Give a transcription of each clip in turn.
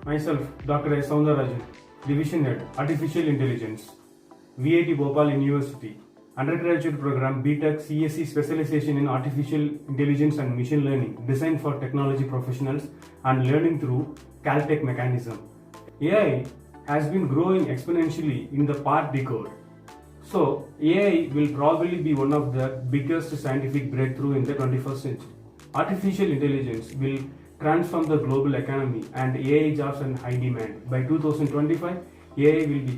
Myself, Dr. S. Soundararajan, Division Head, Artificial Intelligence, VIT Bhopal University, Undergraduate Program BTech CSE Specialization in Artificial Intelligence and Machine Learning, designed for technology professionals and learning through Caltech mechanism. AI has been growing exponentially in the past decade. So, AI will probably be one of the biggest scientific breakthrough in the 21st century. Artificial intelligence will transform the global economy and AI jobs in high demand. By 2025, AI will be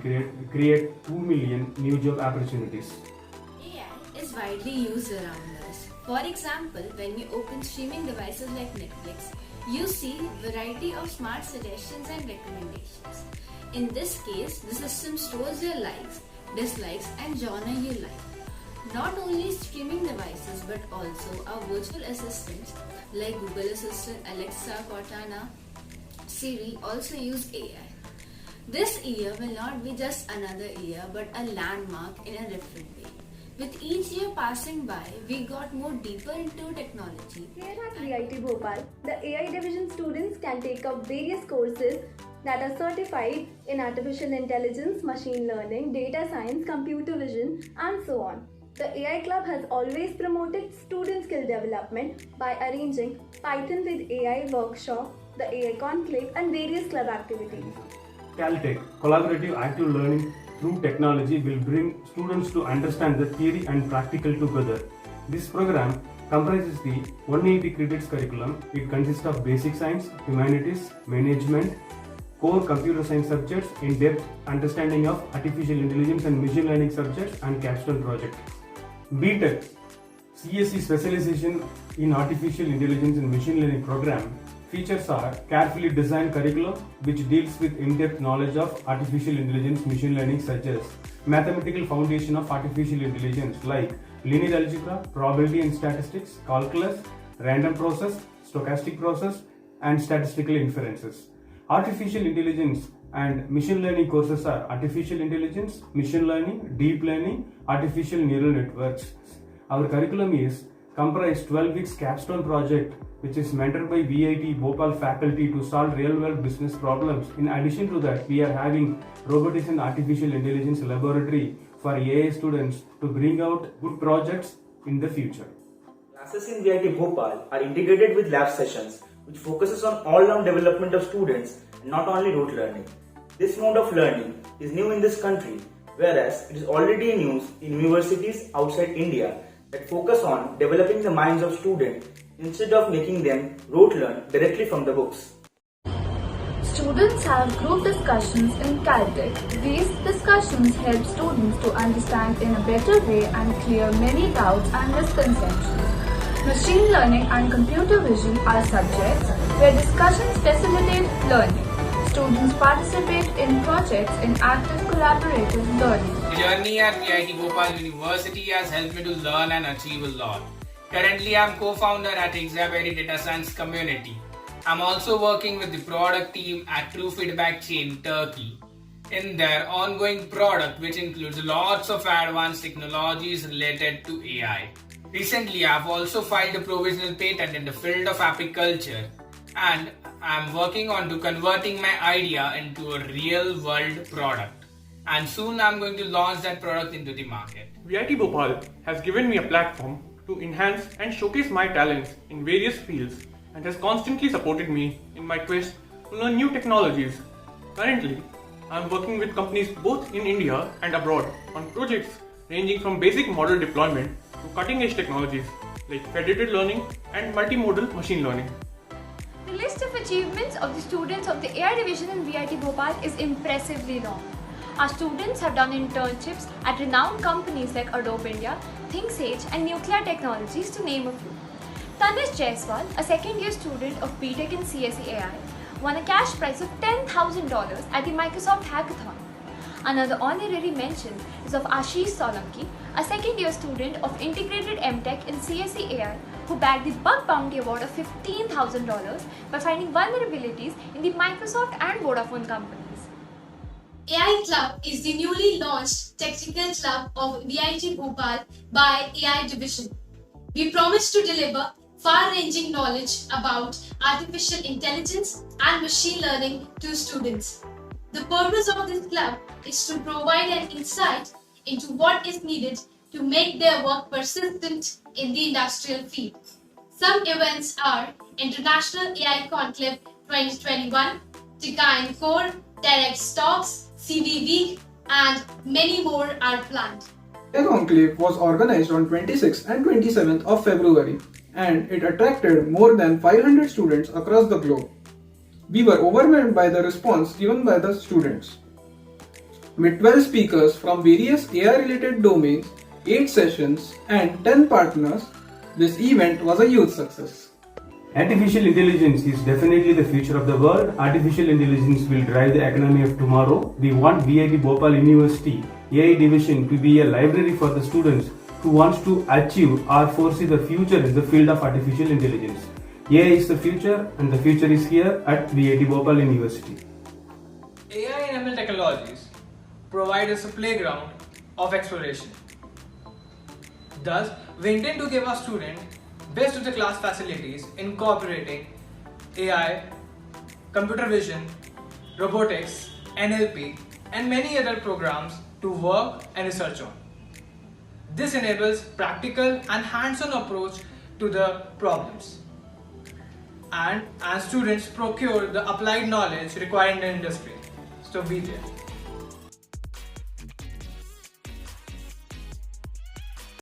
create 2 million new job opportunities. AI is widely used around us. For example, when we open streaming devices like Netflix, you see variety of smart suggestions and recommendations. In this case, the system stores your likes, dislikes and genre you like. Not only streaming devices but also our virtual assistants like Google Assistant, Alexa, Cortana, Siri also use AI. This year will not be just another year but a landmark in a different way. With each year passing by, we got more deeper into technology. Here at VIT Bhopal, the AI division students can take up various courses that are certified in artificial intelligence, machine learning, data science, computer vision, and so on. The AI Club has always promoted student skill development by arranging Python with AI workshop, the AI conclave, and various club activities. Caltech, collaborative active learning through technology, will bring students to understand the theory and practical together. This program comprises the 180 credits curriculum. It consists of basic science, humanities, management, core computer science subjects, in-depth understanding of artificial intelligence and machine learning subjects, and capstone project. BTech, CSE Specialization in Artificial Intelligence and Machine Learning program features are carefully designed curriculum which deals with in-depth knowledge of artificial intelligence, machine learning such as mathematical foundation of artificial intelligence like linear algebra, probability and statistics, calculus, random process, stochastic process, and statistical inferences. Artificial intelligence and machine learning courses are artificial intelligence, machine learning, deep learning, artificial neural networks. Our curriculum is comprised 12 weeks capstone project which is mentored by VIT Bhopal faculty to solve real-world business problems. In addition to that, we are having robotics and artificial intelligence laboratory for AI students to bring out good projects in the future. Classes in VIT Bhopal are integrated with lab sessions which focuses on all-round development of students and not only rote learning. This mode of learning is new in this country, whereas it is already in use in universities outside India that focus on developing the minds of students instead of making them rote learn directly from the books. Students have group discussions in Caltech. These discussions help students to understand in a better way and clear many doubts and misconceptions. Machine learning and computer vision are subjects where discussions facilitate learning. Students participate in projects in active collaborative learning. The journey at VIT Bhopal University has helped me to learn and achieve a lot. Currently, I am co-founder at Exaberry Data Science Community. I'm also working with the product team at True Feedback Chain Turkey in their ongoing product, which includes lots of advanced technologies related to AI. Recently, I've also filed a provisional patent in the field of apiculture, and I'm working on to converting my idea into a real-world product. And soon I'm going to launch that product into the market. VIT Bhopal has given me a platform to enhance and showcase my talents in various fields and has constantly supported me in my quest to learn new technologies. Currently, I am working with companies both in India and abroad on projects ranging from basic model deployment to cutting-edge technologies like federated learning and multimodal machine learning. The list of achievements of the students of the AI division in VIT Bhopal is impressively long. Our students have done internships at renowned companies like Adobe India, ThinkSage and Nuclear Technologies to name a few. Tanish Jaiswal, a second-year student of BTech in CSE AI, won a cash prize of $10,000 at the Microsoft Hackathon. Another honorary mention is of Ashish Solanki, a second-year student of Integrated MTech in CSE AI, who bagged the Bug Bounty Award of $15,000 by finding vulnerabilities in the Microsoft and Vodafone companies. AI Club is the newly launched technical club of VIT Bhopal by AI Division. We promise to deliver far-ranging knowledge about artificial intelligence and machine learning to students. The purpose of this club is to provide an insight into what is needed to make their work persistent in the industrial field. Some events are International AI Conclave 2021, TICA Core, TEDx Talks, CV Week, and many more are planned. The conclave was organized on 26th and 27th of February, and it attracted more than 500 students across the globe. We were overwhelmed by the response given by the students. With 12 speakers from various AI-related domains, 8 sessions, and 10 partners, this event was a huge success. Artificial intelligence is definitely the future of the world. Artificial intelligence will drive the economy of tomorrow. We want VIT Bhopal University AI division to be a library for the students who wants to achieve or foresee the future in the field of artificial intelligence. AI is the future, and the future is here at VIT Bhopal University. AI and ML technologies provide us a playground of exploration. Thus, we intend to give our students best of the class facilities incorporating AI, computer vision, robotics, NLP, and many other programs to work and research on. This enables practical and hands-on approach to the problems. And as students procure the applied knowledge required in the industry. So be there.